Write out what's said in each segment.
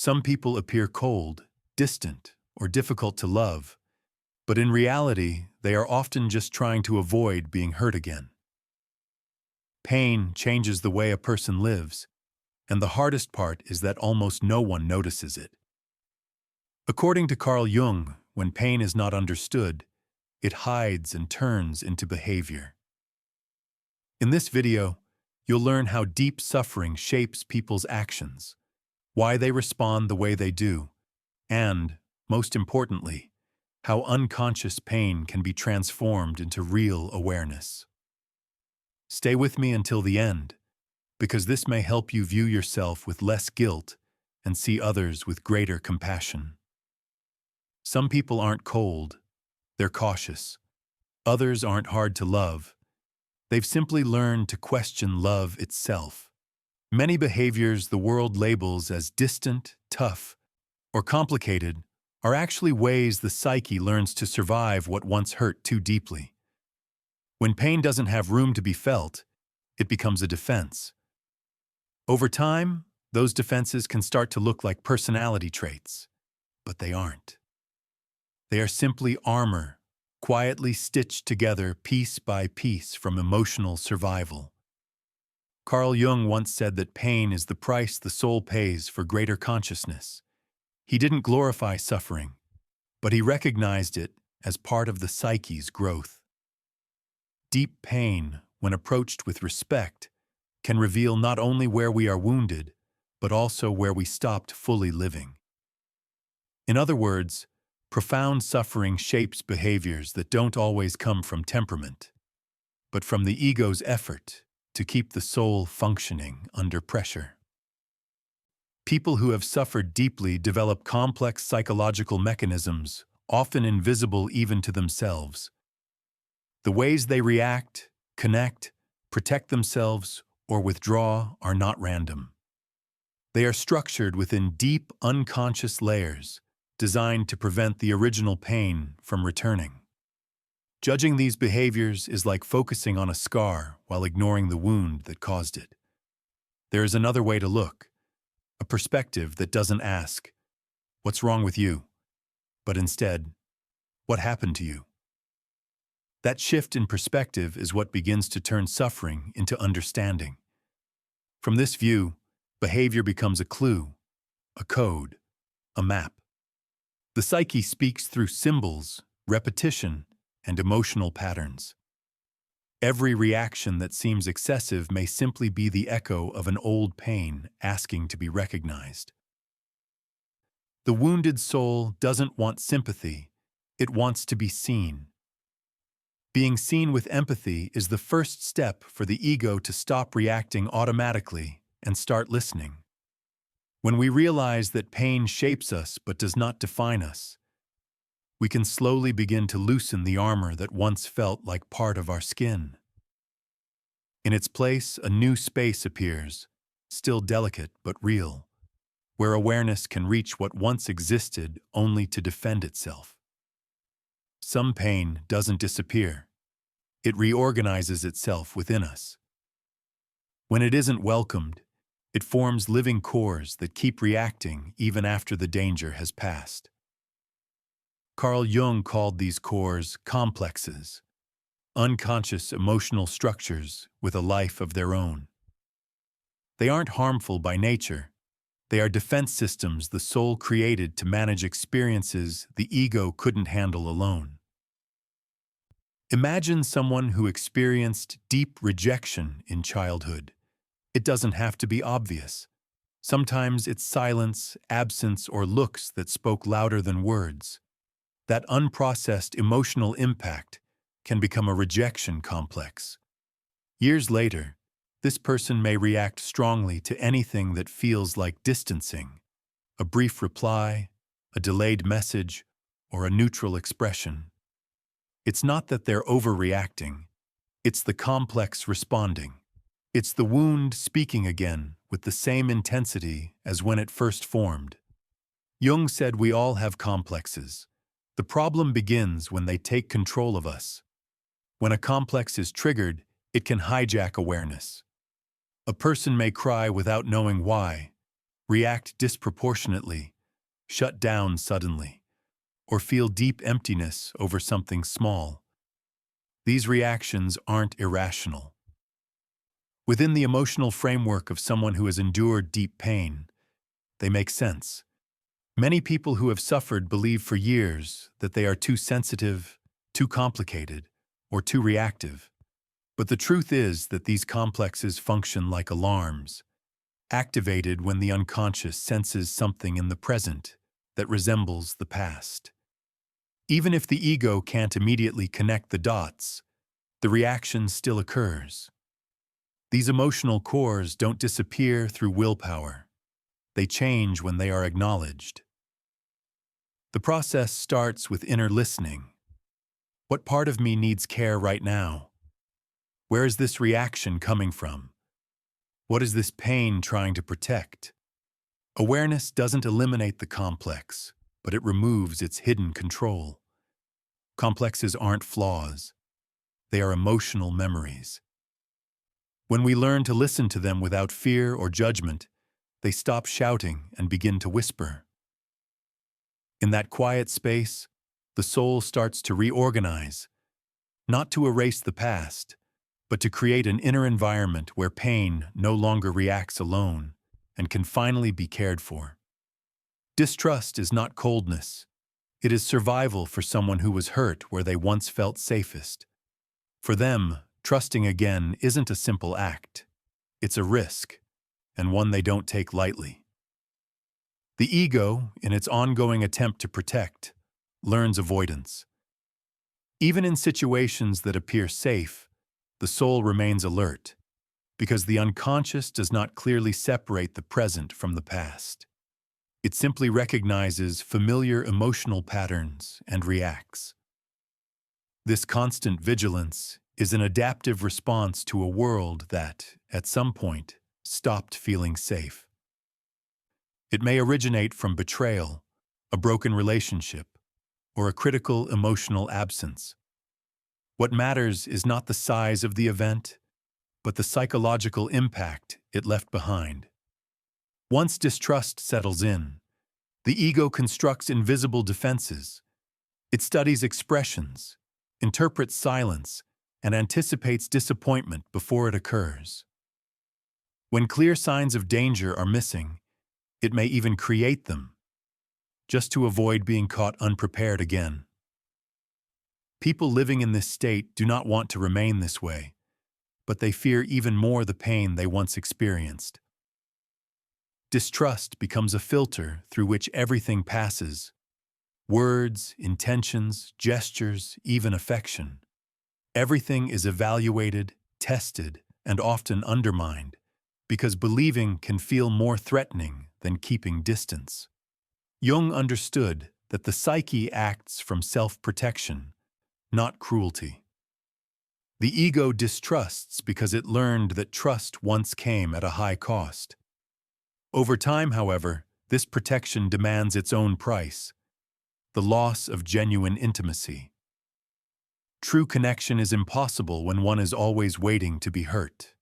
Some people appear cold, distant, or difficult to love, but in reality, they are often just trying to avoid being hurt again. Pain changes the way a person lives, and the hardest part is that almost no one notices it. According to Carl Jung, when pain is not understood, it hides and turns into behavior. In this video, you'll learn how deep suffering shapes people's actions, why they respond the way they do, and, most importantly, how unconscious pain can be transformed into real awareness. Stay with me until the end, because this may help you view yourself with less guilt and see others with greater compassion. Some people aren't cold, they're cautious. Others aren't hard to love. They've simply learned to question love itself. Many behaviors the world labels as distant, tough, or complicated are actually ways the psyche learns to survive what once hurt too deeply. When pain doesn't have room to be felt, it becomes a defense. Over time, those defenses can start to look like personality traits, but they aren't. They are simply armor, quietly stitched together piece by piece from emotional survival. Carl Jung once said that pain is the price the soul pays for greater consciousness. He didn't glorify suffering, but he recognized it as part of the psyche's growth. Deep pain, when approached with respect, can reveal not only where we are wounded, but also where we stopped fully living. In other words, profound suffering shapes behaviors that don't always come from temperament, but from the ego's effort to keep the soul functioning under pressure. People who have suffered deeply develop complex psychological mechanisms, often invisible even to themselves. The ways they react, connect, protect themselves, or withdraw are not random. They are structured within deep, unconscious layers, designed to prevent the original pain from returning. Judging these behaviors is like focusing on a scar while ignoring the wound that caused it. There is another way to look, a perspective that doesn't ask, "What's wrong with you?" but instead, "What happened to you?" That shift in perspective is what begins to turn suffering into understanding. From this view, behavior becomes a clue, a code, a map. The psyche speaks through symbols, repetition, and emotional patterns. Every reaction that seems excessive may simply be the echo of an old pain asking to be recognized. The wounded soul doesn't want sympathy, it wants to be seen. Being seen with empathy is the first step for the ego to stop reacting automatically and start listening. When we realize that pain shapes us but does not define us, we can slowly begin to loosen the armor that once felt like part of our skin. In its place, a new space appears, still delicate but real, where awareness can reach what once existed only to defend itself. Some pain doesn't disappear. It reorganizes itself within us. When it isn't welcomed, it forms living cores that keep reacting even after the danger has passed. Carl Jung called these cores complexes, unconscious emotional structures with a life of their own. They aren't harmful by nature. They are defense systems the soul created to manage experiences the ego couldn't handle alone. Imagine someone who experienced deep rejection in childhood. It doesn't have to be obvious. Sometimes it's silence, absence, or looks that spoke louder than words. That unprocessed emotional impact can become a rejection complex. Years later, this person may react strongly to anything that feels like distancing, a brief reply, a delayed message, or a neutral expression. It's not that they're overreacting, it's the complex responding. It's the wound speaking again with the same intensity as when it first formed. Jung said we all have complexes. The problem begins when they take control of us. When a complex is triggered, it can hijack awareness. A person may cry without knowing why, react disproportionately, shut down suddenly, or feel deep emptiness over something small. These reactions aren't irrational. Within the emotional framework of someone who has endured deep pain, they make sense. Many people who have suffered believe for years that they are too sensitive, too complicated, or too reactive. But the truth is that these complexes function like alarms, activated when the unconscious senses something in the present that resembles the past. Even if the ego can't immediately connect the dots, the reaction still occurs. These emotional cores don't disappear through willpower. They change when they are acknowledged. The process starts with inner listening. What part of me needs care right now? Where is this reaction coming from? What is this pain trying to protect? Awareness doesn't eliminate the complex, but it removes its hidden control. Complexes aren't flaws. They are emotional memories. When we learn to listen to them without fear or judgment, they stop shouting and begin to whisper. In that quiet space, the soul starts to reorganize, not to erase the past, but to create an inner environment where pain no longer reacts alone and can finally be cared for. Distrust is not coldness. It is survival for someone who was hurt where they once felt safest. For them, trusting again isn't a simple act. It's a risk, and one they don't take lightly. The ego, in its ongoing attempt to protect, learns avoidance. Even in situations that appear safe, the soul remains alert, because the unconscious does not clearly separate the present from the past. It simply recognizes familiar emotional patterns and reacts. This constant vigilance is an adaptive response to a world that, at some point, stopped feeling safe. It may originate from betrayal, a broken relationship, or a critical emotional absence. What matters is not the size of the event, but the psychological impact it left behind. Once distrust settles in, the ego constructs invisible defenses. It studies expressions, interprets silence, and anticipates disappointment before it occurs. When clear signs of danger are missing, it may even create them, just to avoid being caught unprepared again. People living in this state do not want to remain this way, but they fear even more the pain they once experienced. Distrust becomes a filter through which everything passes: words, intentions, gestures, even affection. Everything is evaluated, tested, and often undermined, because believing can feel more threatening than keeping distance. Jung understood that the psyche acts from self-protection, not cruelty. The ego distrusts because it learned that trust once came at a high cost. Over time, however, this protection demands its own price: the loss of genuine intimacy. True connection is impossible when one is always waiting to be hurt.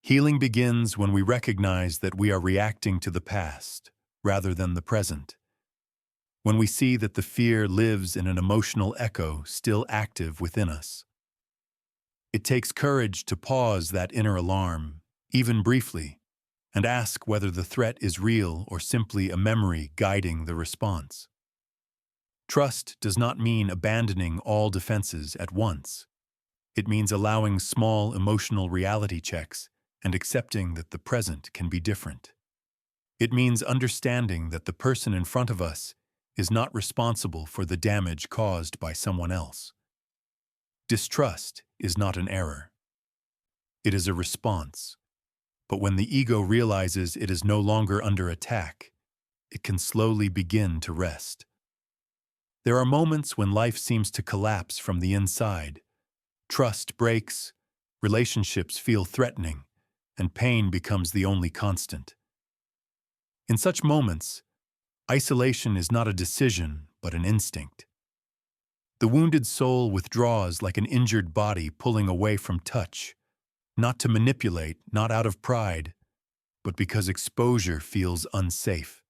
Healing begins when we recognize that we are reacting to the past rather than the present. When we see that the fear lives in an emotional echo still active within us. It takes courage to pause that inner alarm, even briefly, and ask whether the threat is real or simply a memory guiding the response. Trust does not mean abandoning all defenses at once. It means allowing small emotional reality checks and accepting that the present can be different. It means understanding that the person in front of us is not responsible for the damage caused by someone else. Distrust is not an error. It is a response. But when the ego realizes it is no longer under attack, it can slowly begin to rest. There are moments when life seems to collapse from the inside. Trust breaks, relationships feel threatening, and pain becomes the only constant. In such moments, isolation is not a decision, but an instinct. The wounded soul withdraws like an injured body pulling away from touch, not to manipulate, not out of pride, but because exposure feels unsafe.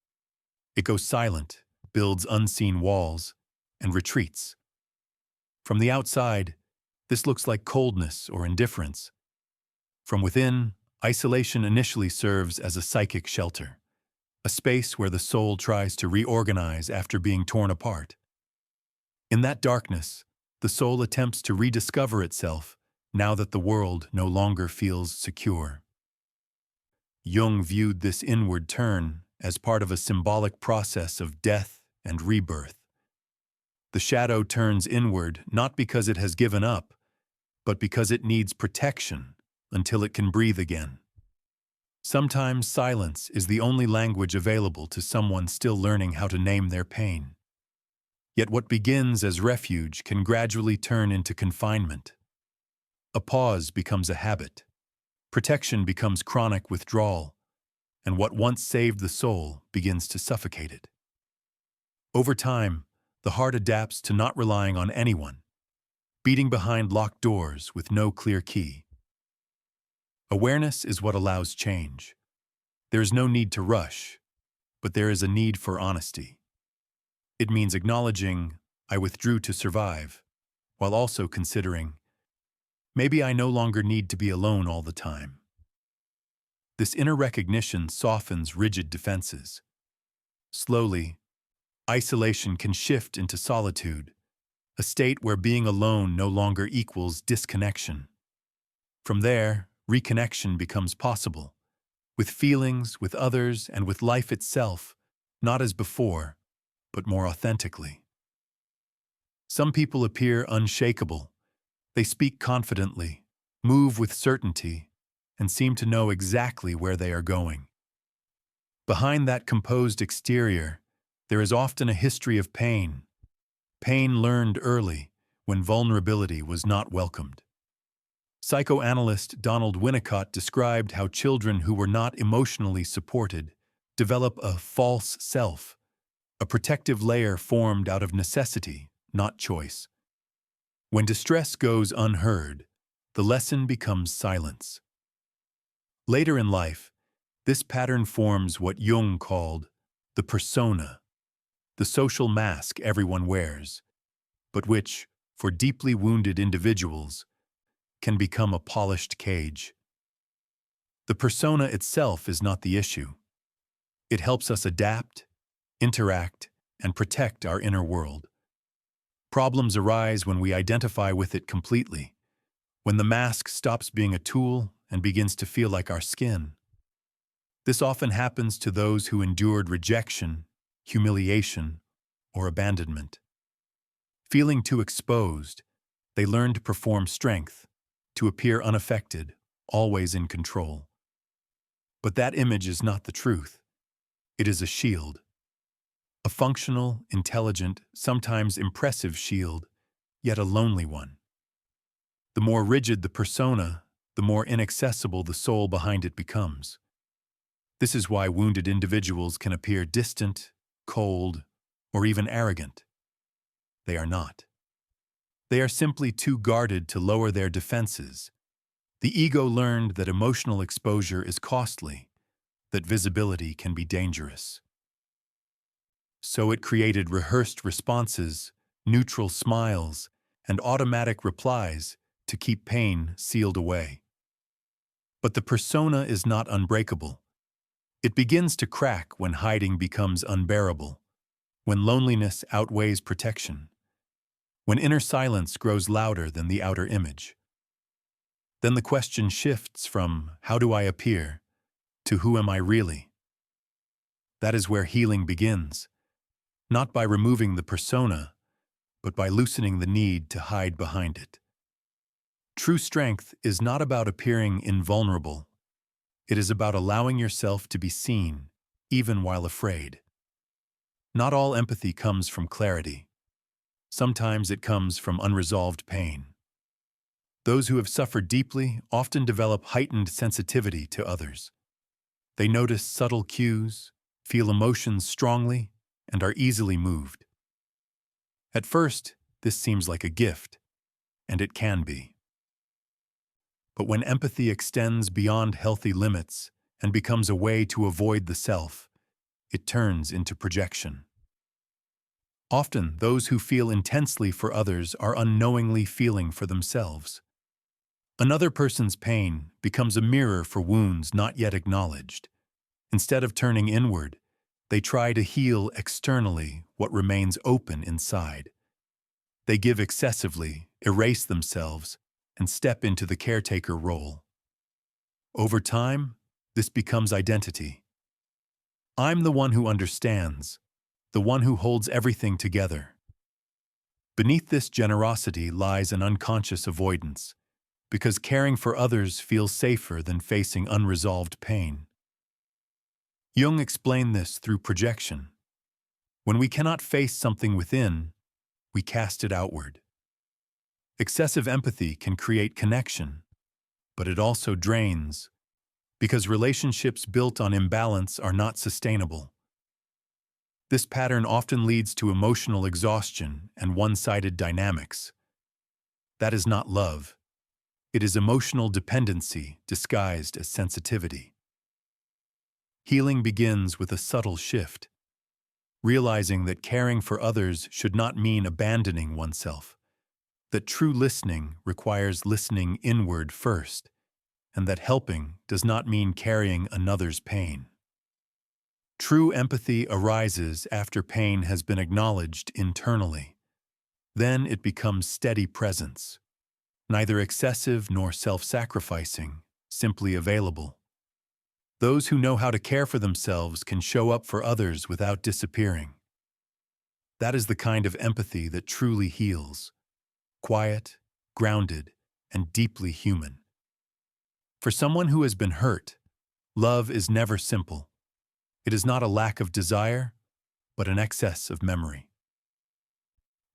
It goes silent, builds unseen walls, and retreats. From the outside, this looks like coldness or indifference. From within, isolation initially serves as a psychic shelter, a space where the soul tries to reorganize after being torn apart. In that darkness, the soul attempts to rediscover itself now that the world no longer feels secure. Jung viewed this inward turn as part of a symbolic process of death and rebirth. The shadow turns inward not because it has given up, but because it needs protection until it can breathe again. Sometimes silence is the only language available to someone still learning how to name their pain. Yet what begins as refuge can gradually turn into confinement. A pause becomes a habit. Protection becomes chronic withdrawal, and what once saved the soul begins to suffocate it. Over time, the heart adapts to not relying on anyone, beating behind locked doors with no clear key. Awareness is what allows change. There is no need to rush, but there is a need for honesty. It means acknowledging, "I withdrew to survive," while also considering, "Maybe I no longer need to be alone all the time." This inner recognition softens rigid defenses. Slowly, isolation can shift into solitude, a state where being alone no longer equals disconnection. From there, reconnection becomes possible, with feelings, with others, and with life itself, not as before, but more authentically. Some people appear unshakable. They speak confidently, move with certainty, and seem to know exactly where they are going. Behind that composed exterior, there is often a history of pain. Pain learned early, when vulnerability was not welcomed. Psychoanalyst Donald Winnicott described how children who were not emotionally supported develop a false self, a protective layer formed out of necessity, not choice. When distress goes unheard, the lesson becomes silence. Later in life, this pattern forms what Jung called the persona, the social mask everyone wears, but which, for deeply wounded individuals, can become a polished cage. The persona itself is not the issue. It helps us adapt, interact, and protect our inner world. Problems arise when we identify with it completely, when the mask stops being a tool and begins to feel like our skin. This often happens to those who endured rejection, humiliation, or abandonment. Feeling too exposed, they learn to perform strength, to appear unaffected, always in control. But that image is not the truth. It is a shield. A functional, intelligent, sometimes impressive shield, yet a lonely one. The more rigid the persona, the more inaccessible the soul behind it becomes. This is why wounded individuals can appear distant, cold, or even arrogant. They are not. They are simply too guarded to lower their defenses. The ego learned that emotional exposure is costly, that visibility can be dangerous. So it created rehearsed responses, neutral smiles, and automatic replies to keep pain sealed away. But the persona is not unbreakable. It begins to crack when hiding becomes unbearable, when loneliness outweighs protection, when inner silence grows louder than the outer image. Then the question shifts from "how do I appear?" to "who am I really?" That is where healing begins, not by removing the persona, but by loosening the need to hide behind it. True strength is not about appearing invulnerable. It is about allowing yourself to be seen, even while afraid. Not all empathy comes from clarity. Sometimes it comes from unresolved pain. Those who have suffered deeply often develop heightened sensitivity to others. They notice subtle cues, feel emotions strongly, and are easily moved. At first, this seems like a gift, and it can be. But when empathy extends beyond healthy limits and becomes a way to avoid the self, it turns into projection. Often, those who feel intensely for others are unknowingly feeling for themselves. Another person's pain becomes a mirror for wounds not yet acknowledged. Instead of turning inward, they try to heal externally what remains open inside. They give excessively, erase themselves, and step into the caretaker role. Over time, this becomes identity. I'm the one who understands, the one who holds everything together. Beneath this generosity lies an unconscious avoidance, because caring for others feels safer than facing unresolved pain. Jung explained this through projection. When we cannot face something within, we cast it outward. Excessive empathy can create connection, but it also drains, because relationships built on imbalance are not sustainable. This pattern often leads to emotional exhaustion and one-sided dynamics. That is not love. It is emotional dependency disguised as sensitivity. Healing begins with a subtle shift, realizing that caring for others should not mean abandoning oneself, that true listening requires listening inward first, and that helping does not mean carrying another's pain. True empathy arises after pain has been acknowledged internally. Then it becomes steady presence, neither excessive nor self-sacrificing, simply available. Those who know how to care for themselves can show up for others without disappearing. That is the kind of empathy that truly heals, quiet, grounded, and deeply human. For someone who has been hurt, love is never simple. It is not a lack of desire, but an excess of memory.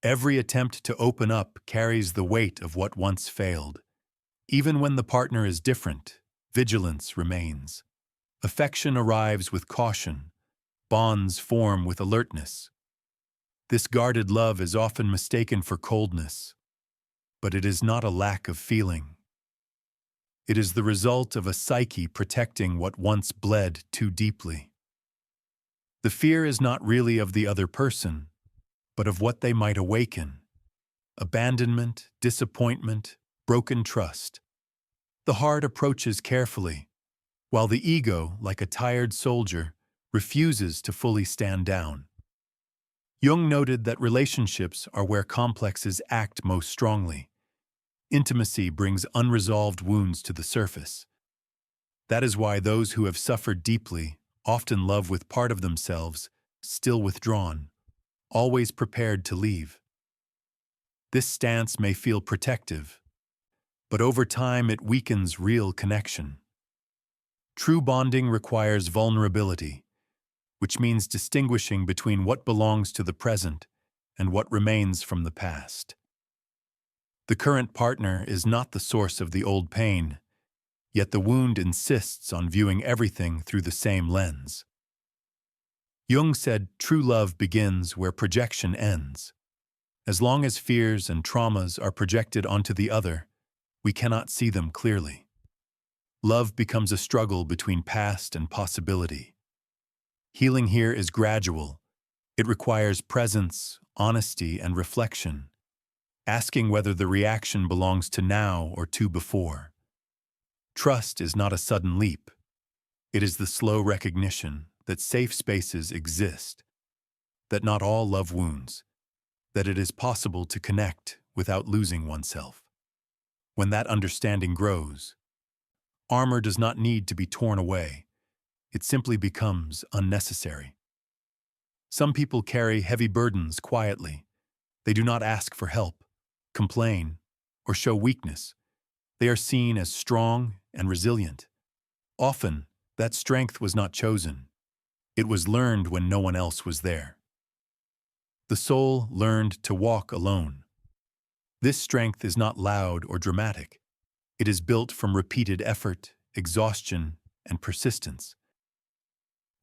Every attempt to open up carries the weight of what once failed. Even when the partner is different, vigilance remains. Affection arrives with caution. Bonds form with alertness. This guarded love is often mistaken for coldness, but it is not a lack of feeling. It is the result of a psyche protecting what once bled too deeply. The fear is not really of the other person, but of what they might awaken. Abandonment, disappointment, broken trust. The heart approaches carefully, while the ego, like a tired soldier, refuses to fully stand down. Jung noted that relationships are where complexes act most strongly. Intimacy brings unresolved wounds to the surface. That is why those who have suffered deeply often love with part of themselves still withdrawn, always prepared to leave. This stance may feel protective, but over time it weakens real connection. True bonding requires vulnerability, which means distinguishing between what belongs to the present and what remains from the past. The current partner is not the source of the old pain, yet the wound insists on viewing everything through the same lens. Jung said true love begins where projection ends. As long as fears and traumas are projected onto the other, we cannot see them clearly. Love becomes a struggle between past and possibility. Healing here is gradual. It requires presence, honesty, and reflection, asking whether the reaction belongs to now or to before. Trust is not a sudden leap. It is the slow recognition that safe spaces exist, that not all love wounds, that it is possible to connect without losing oneself. When that understanding grows, armor does not need to be torn away. It simply becomes unnecessary. Some people carry heavy burdens quietly. They do not ask for help, complain, or show weakness. They are seen as strong and resilient. Often, that strength was not chosen. It was learned when no one else was there. The soul learned to walk alone. This strength is not loud or dramatic. It is built from repeated effort, exhaustion, and persistence.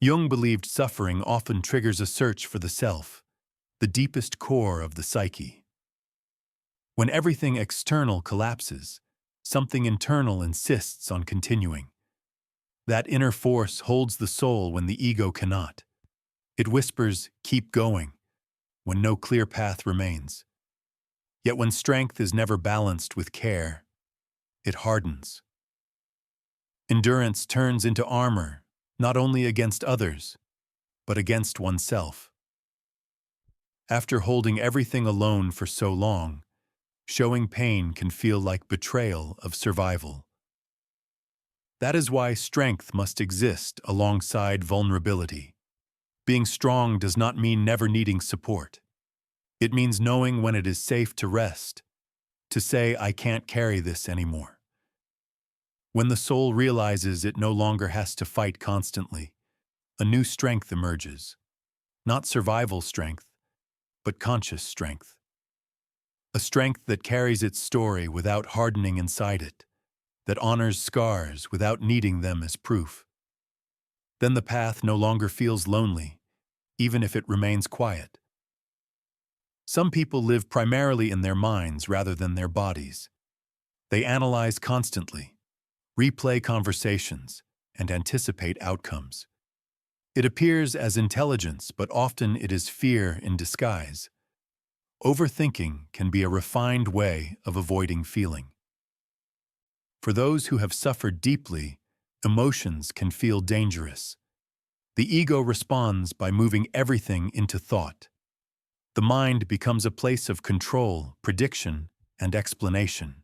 Jung believed suffering often triggers a search for the self, the deepest core of the psyche. When everything external collapses, something internal insists on continuing. That inner force holds the soul when the ego cannot. It whispers, "Keep going," when no clear path remains. Yet when strength is never balanced with care, it hardens. Endurance turns into armor, not only against others, but against oneself. After holding everything alone for so long, showing pain can feel like betrayal of survival. That is why strength must exist alongside vulnerability. Being strong does not mean never needing support. It means knowing when it is safe to rest, to say, "I can't carry this anymore." When the soul realizes it no longer has to fight constantly, a new strength emerges. Not survival strength, but conscious strength. A strength that carries its story without hardening inside it, that honors scars without needing them as proof. Then the path no longer feels lonely, even if it remains quiet. Some people live primarily in their minds rather than their bodies. They analyze constantly, replay conversations, and anticipate outcomes. It appears as intelligence, but often it is fear in disguise. Overthinking can be a refined way of avoiding feeling. For those who have suffered deeply, emotions can feel dangerous. The ego responds by moving everything into thought. The mind becomes a place of control, prediction, and explanation.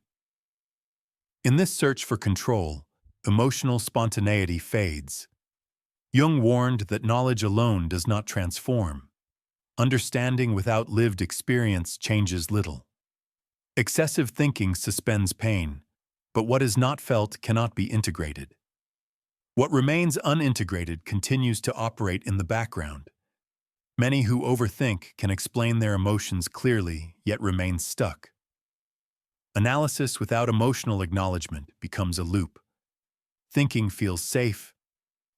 In this search for control, emotional spontaneity fades. Jung warned that knowledge alone does not transform. Understanding without lived experience changes little. Excessive thinking suspends pain, but what is not felt cannot be integrated. What remains unintegrated continues to operate in the background. Many who overthink can explain their emotions clearly, yet remain stuck. Analysis without emotional acknowledgement becomes a loop. Thinking feels safe,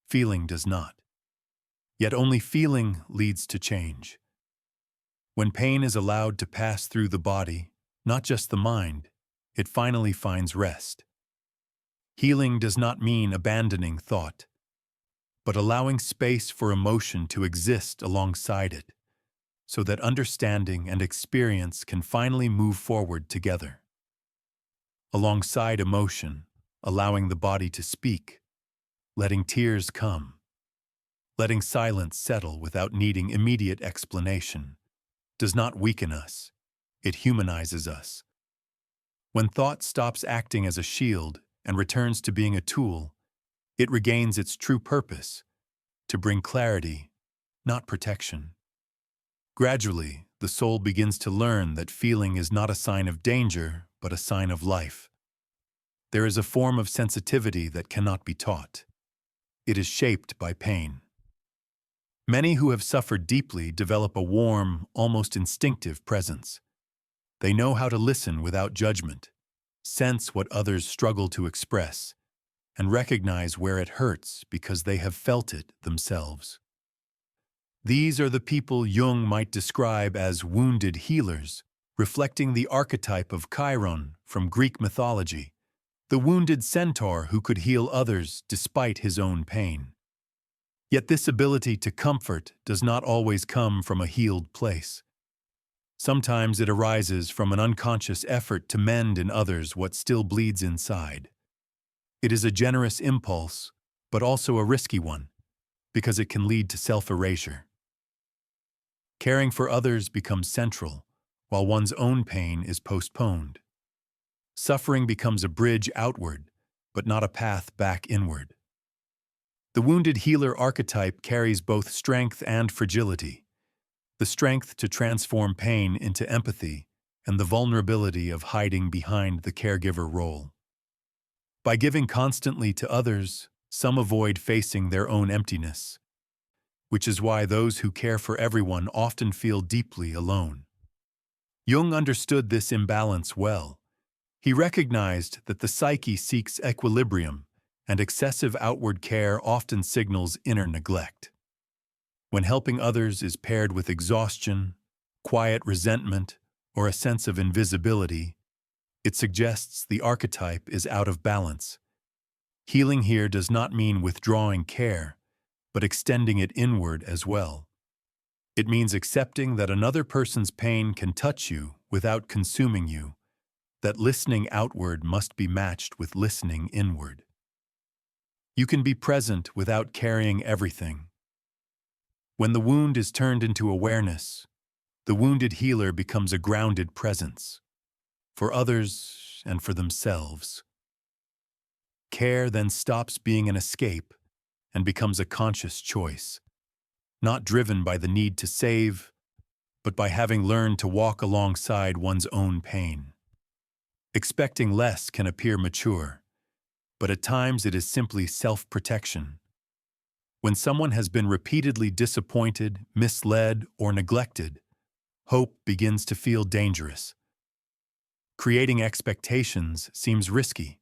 feeling does not. Yet only feeling leads to change. When pain is allowed to pass through the body, not just the mind, it finally finds rest. Healing does not mean abandoning thought, but allowing space for emotion to exist alongside it, so that understanding and experience can finally move forward together. Alongside emotion, allowing the body to speak, letting tears come, letting silence settle without needing immediate explanation, does not weaken us, it humanizes us. When thought stops acting as a shield and returns to being a tool, it regains its true purpose, to bring clarity, not protection. Gradually, the soul begins to learn that feeling is not a sign of danger, but a sign of life. There is a form of sensitivity that cannot be taught. It is shaped by pain. Many who have suffered deeply develop a warm, almost instinctive presence. They know how to listen without judgment, sense what others struggle to express, and recognize where it hurts because they have felt it themselves. These are the people Jung might describe as wounded healers, reflecting the archetype of Chiron from Greek mythology, the wounded centaur who could heal others despite his own pain. Yet this ability to comfort does not always come from a healed place. Sometimes it arises from an unconscious effort to mend in others what still bleeds inside. It is a generous impulse, but also a risky one, because it can lead to self-erasure. Caring for others becomes central, while one's own pain is postponed. Suffering becomes a bridge outward, but not a path back inward. The wounded healer archetype carries both strength and fragility, the strength to transform pain into empathy and the vulnerability of hiding behind the caregiver role. By giving constantly to others, some avoid facing their own emptiness, which is why those who care for everyone often feel deeply alone. Jung understood this imbalance well. He recognized that the psyche seeks equilibrium, and excessive outward care often signals inner neglect. When helping others is paired with exhaustion, quiet resentment, or a sense of invisibility, it suggests the archetype is out of balance. Healing here does not mean withdrawing care, but extending it inward as well. It means accepting that another person's pain can touch you without consuming you, that listening outward must be matched with listening inward. You can be present without carrying everything. When the wound is turned into awareness, the wounded healer becomes a grounded presence, for others and for themselves. Care then stops being an escape and becomes a conscious choice, not driven by the need to save, but by having learned to walk alongside one's own pain. Expecting less can appear mature, but at times it is simply self-protection. When someone has been repeatedly disappointed, misled, or neglected, hope begins to feel dangerous. Creating expectations seems risky.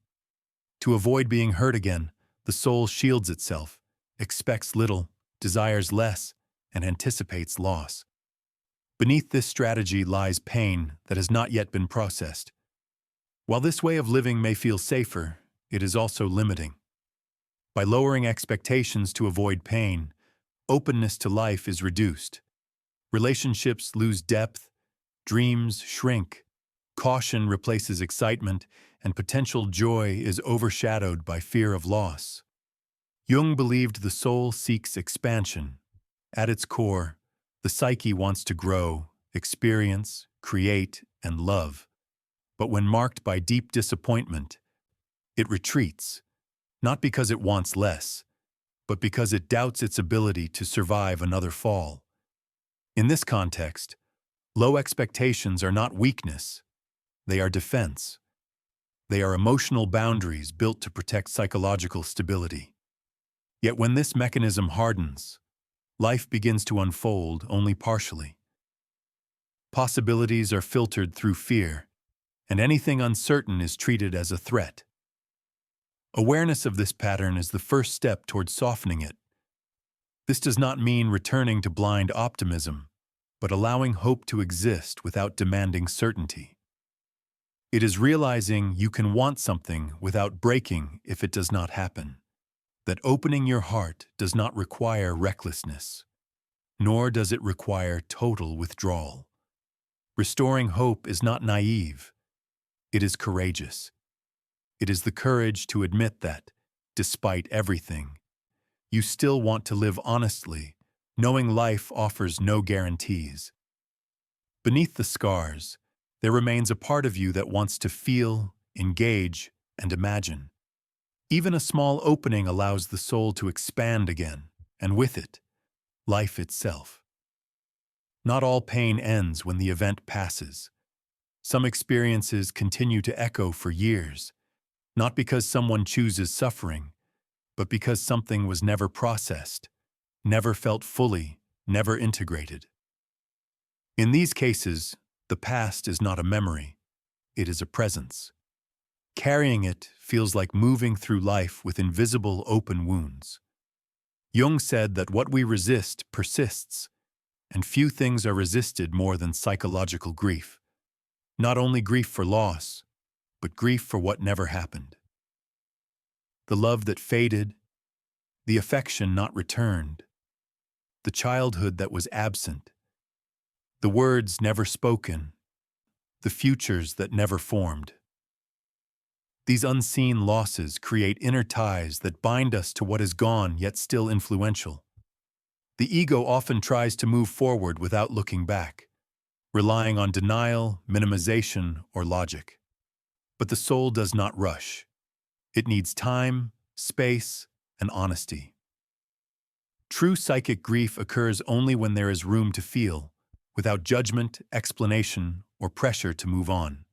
To avoid being hurt again, the soul shields itself, expects little, desires less, and anticipates loss. Beneath this strategy lies pain that has not yet been processed. While this way of living may feel safer, it is also limiting. By lowering expectations to avoid pain, openness to life is reduced. Relationships lose depth, dreams shrink, caution replaces excitement, and potential joy is overshadowed by fear of loss. Jung believed the soul seeks expansion. At its core, the psyche wants to grow, experience, create, and love. But when marked by deep disappointment, it retreats, not because it wants less, but because it doubts its ability to survive another fall. In this context, low expectations are not weakness, they are defense. They are emotional boundaries built to protect psychological stability. Yet when this mechanism hardens, life begins to unfold only partially. Possibilities are filtered through fear, and anything uncertain is treated as a threat. Awareness of this pattern is the first step towards softening it. This does not mean returning to blind optimism, but allowing hope to exist without demanding certainty. It is realizing you can want something without breaking if it does not happen. That opening your heart does not require recklessness, nor does it require total withdrawal. Restoring hope is not naive, it is courageous. It is the courage to admit that, despite everything, you still want to live honestly, knowing life offers no guarantees. Beneath the scars, there remains a part of you that wants to feel, engage, and imagine. Even a small opening allows the soul to expand again, and with it, life itself. Not all pain ends when the event passes. Some experiences continue to echo for years, not because someone chooses suffering, but because something was never processed, never felt fully, never integrated. In these cases, the past is not a memory, it is a presence. Carrying it feels like moving through life with invisible open wounds. Jung said that what we resist persists, and few things are resisted more than psychological grief. Not only grief for loss, but grief for what never happened. The love that faded, the affection not returned, the childhood that was absent, the words never spoken, the futures that never formed. These unseen losses create inner ties that bind us to what is gone yet still influential. The ego often tries to move forward without looking back, relying on denial, minimization, or logic. But the soul does not rush. It needs time, space, and honesty. True psychic grief occurs only when there is room to feel, without judgment, explanation, or pressure to move on.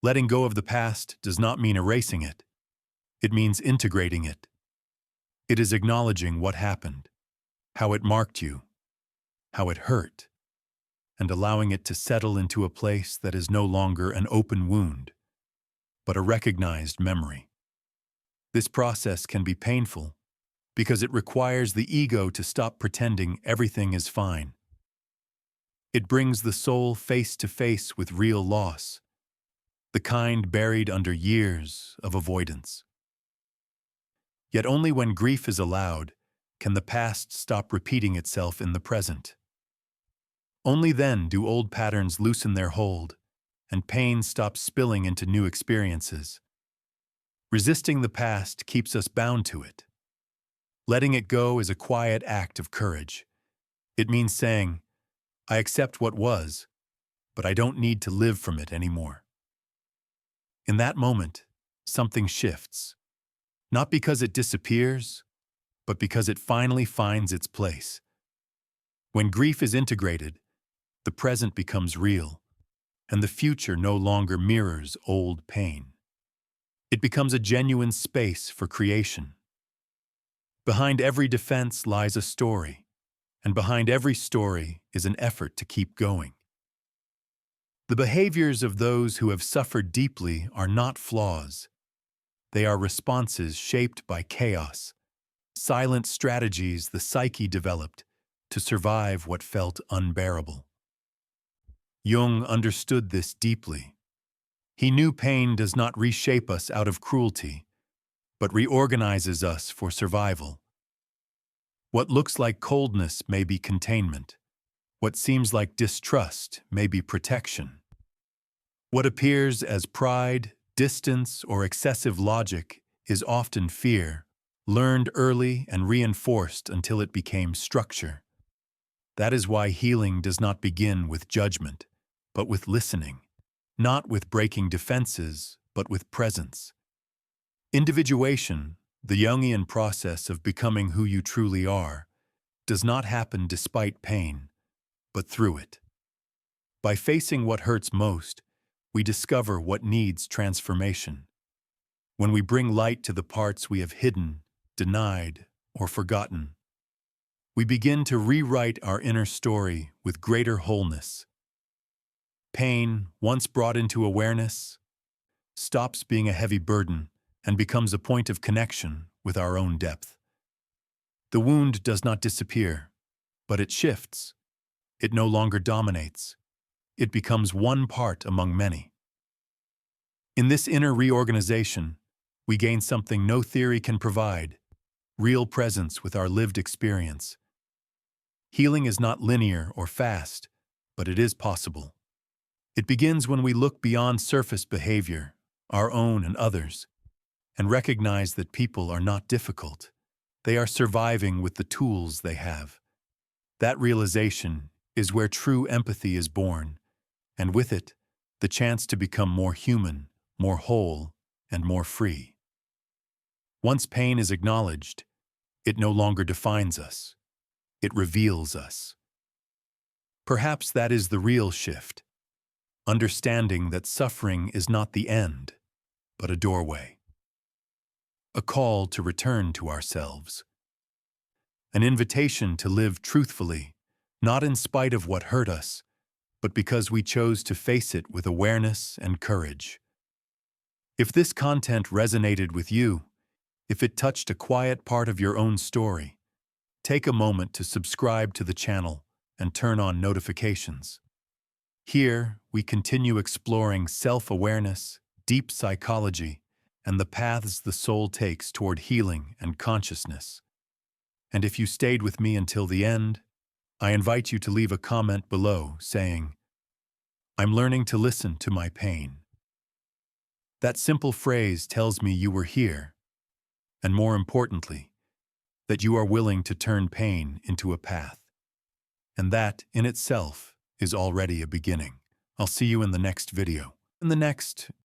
Letting go of the past does not mean erasing it. It means integrating it. It is acknowledging what happened, how it marked you, how it hurt, and allowing it to settle into a place that is no longer an open wound, but a recognized memory. This process can be painful because it requires the ego to stop pretending everything is fine. It brings the soul face to face with real loss, the kind buried under years of avoidance. Yet only when grief is allowed can the past stop repeating itself in the present. Only then do old patterns loosen their hold and pain stops spilling into new experiences. Resisting the past keeps us bound to it. Letting it go is a quiet act of courage. It means saying, I accept what was, but I don't need to live from it anymore. In that moment, something shifts. Not because it disappears, but because it finally finds its place. When grief is integrated, the present becomes real, and the future no longer mirrors old pain. It becomes a genuine space for creation. Behind every defense lies a story, and behind every story is an effort to keep going. The behaviors of those who have suffered deeply are not flaws. They are responses shaped by chaos, silent strategies the psyche developed to survive what felt unbearable. Jung understood this deeply. He knew pain does not reshape us out of cruelty, but reorganizes us for survival. What looks like coldness may be containment. What seems like distrust may be protection. What appears as pride, distance, or excessive logic is often fear, learned early and reinforced until it became structure. That is why healing does not begin with judgment, but with listening, not with breaking defenses, but with presence. Individuation, the Jungian process of becoming who you truly are, does not happen despite pain, but through it. By facing what hurts most, we discover what needs transformation. When we bring light to the parts we have hidden, denied, or forgotten, we begin to rewrite our inner story with greater wholeness. Pain, once brought into awareness, stops being a heavy burden and becomes a point of connection with our own depth. The wound does not disappear, but it shifts. It no longer dominates. It becomes one part among many. In this inner reorganization, we gain something no theory can provide: real presence with our lived experience. Healing is not linear or fast, but it is possible. It begins when we look beyond surface behavior, our own and others, and recognize that people are not difficult. They are surviving with the tools they have. That realization is where true empathy is born, and with it, the chance to become more human, more whole, and more free. Once pain is acknowledged, it no longer defines us. It reveals us. Perhaps that is the real shift, understanding that suffering is not the end, but a doorway. A call to return to ourselves. An invitation to live truthfully, not in spite of what hurt us, but because we chose to face it with awareness and courage. If this content resonated with you, if it touched a quiet part of your own story, take a moment to subscribe to the channel and turn on notifications. Here, we continue exploring self-awareness, deep psychology, and the paths the soul takes toward healing and consciousness. And if you stayed with me until the end, I invite you to leave a comment below saying, "I'm learning to listen to my pain." That simple phrase tells me you were here, and more importantly, that you are willing to turn pain into a path. And that, in itself, is already a beginning. I'll see you in the next video. In the next